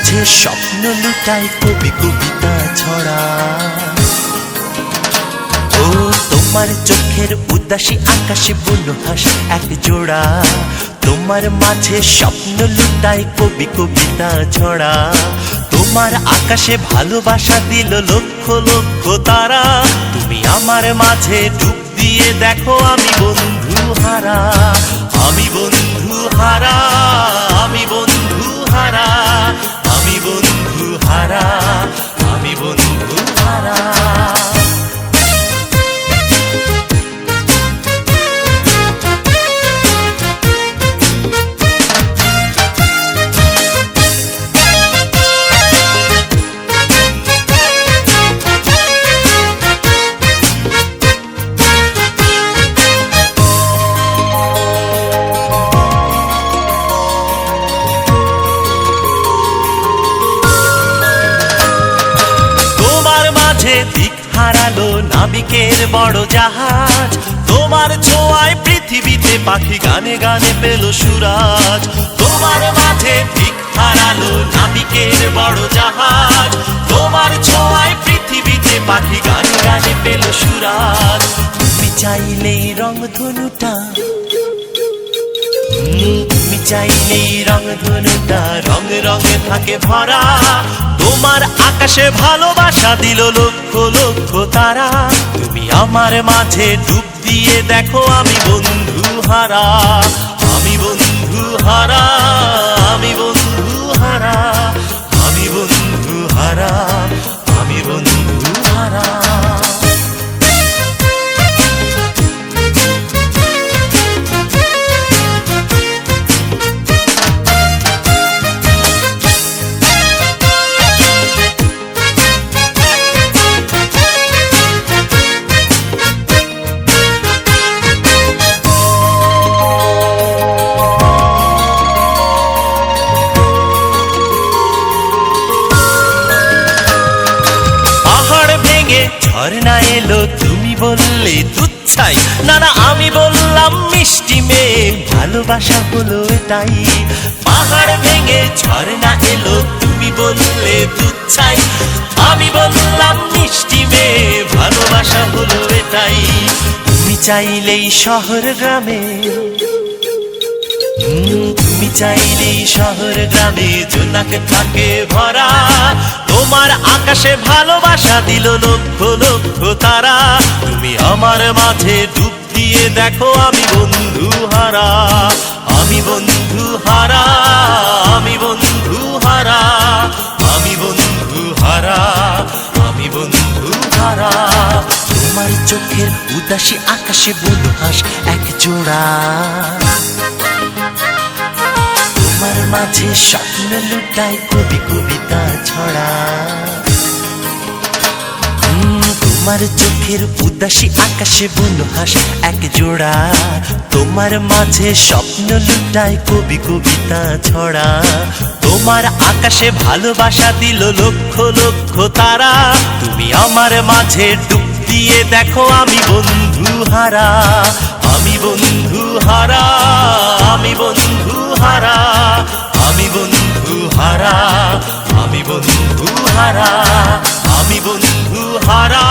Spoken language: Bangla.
মাঝে স্বপ্ন লুটায় কবি কবিতা ছড়া। ও তোমার চোখের উদাসী আকাশে বুনো হাস এক জোড়া, তোমার মাঝে স্বপ্ন লুটায় কবি কবিতা ছড়া। তোমার আকাশে ভালোবাসা দিল লক্ষ লক্ষ তারা, তুমি আমার মাঝে ডুব দিয়ে দেখো আমি বন্ধু হারা, আমি বন্ধু হারা, আমি বন্ধু হারা, আমি বন্ধু হারা, আমি বন্ধু হারা। দিক হারালো নাবিকের বড় জাহাজ, তোমার ছোঁয়ায় পৃথিবীতে পাখি গানে গানে পেল সুরাজ। তোমার মাঝে দিক হারালো নাবিকের বড় জাহাজ, তোমার ছোঁয়ায় পৃথিবীতে পাখি গানে গানে পেল সুরাজ। তুমি চাইলেই রংধনুটা, তুমি চাইলেই রংধনুটা রং রঙে থাকে ভরা, তোমার আকাশে ভালোবাসা দিল লক্ষ লক্ষ তারা। তুমি আমার মাঝে ডুব দিয়ে দেখো আমি বন্ধু হারা, আমি বন্ধু হারা, আমি বন্ধু হারা, আমি বন্ধু হারা, আমি বন্ধু হারা। ঝর্ণা এলো তুমি বললে দুধ চাই, না না আমি বললাম মিষ্টি মেয়ে ভালোবাসা হলো এটাই। পাহাড় ভেঙে ঝর্ণা এলো তুমি বললে দুধ চাই, আমি বললাম মিষ্টি মেয়ে ভালোবাসা হলো এটাই। তুমি চাইলেই শহর গ্রামে, তুমি চাইলেই শহর গ্রামে জোনাক থাকে ভরা, তোমার আকাশে ভালোবাসা দিল লক্ষ লক্ষ তারা। তুমি আমার মাঝে ডুব দিয়ে দেখো আমি বন্ধু হারা, আমি বন্ধু হারা, আমি বন্ধু হারা, আমি বন্ধু হারা, আমি বন্ধু হারা। তোমার চোখের উদাসী আকাশে বুনো হাস এক জোড়া, তোমার মাঝে স্বপ্ন লুটায় কবি কবিতা ছড়া। তোমার চোখের উদাসী আকাশে বুনো হাস এক জোড়া, তোমার মাঝে স্বপ্ন লুটায় কবি কবিতা ছড়া। তোমার আকাশে ভালোবাসা দিল লক্ষ লক্ষ তারা, তুমি আমার মাঝে ডুব দিয়ে দেখো আমি বন্ধু হারা, আমি বন্ধু হারা, আমি বন্ধু হারা, আমি বন্ধু হারা, আমি বন্ধু হারা, আমি বন্ধু হারা।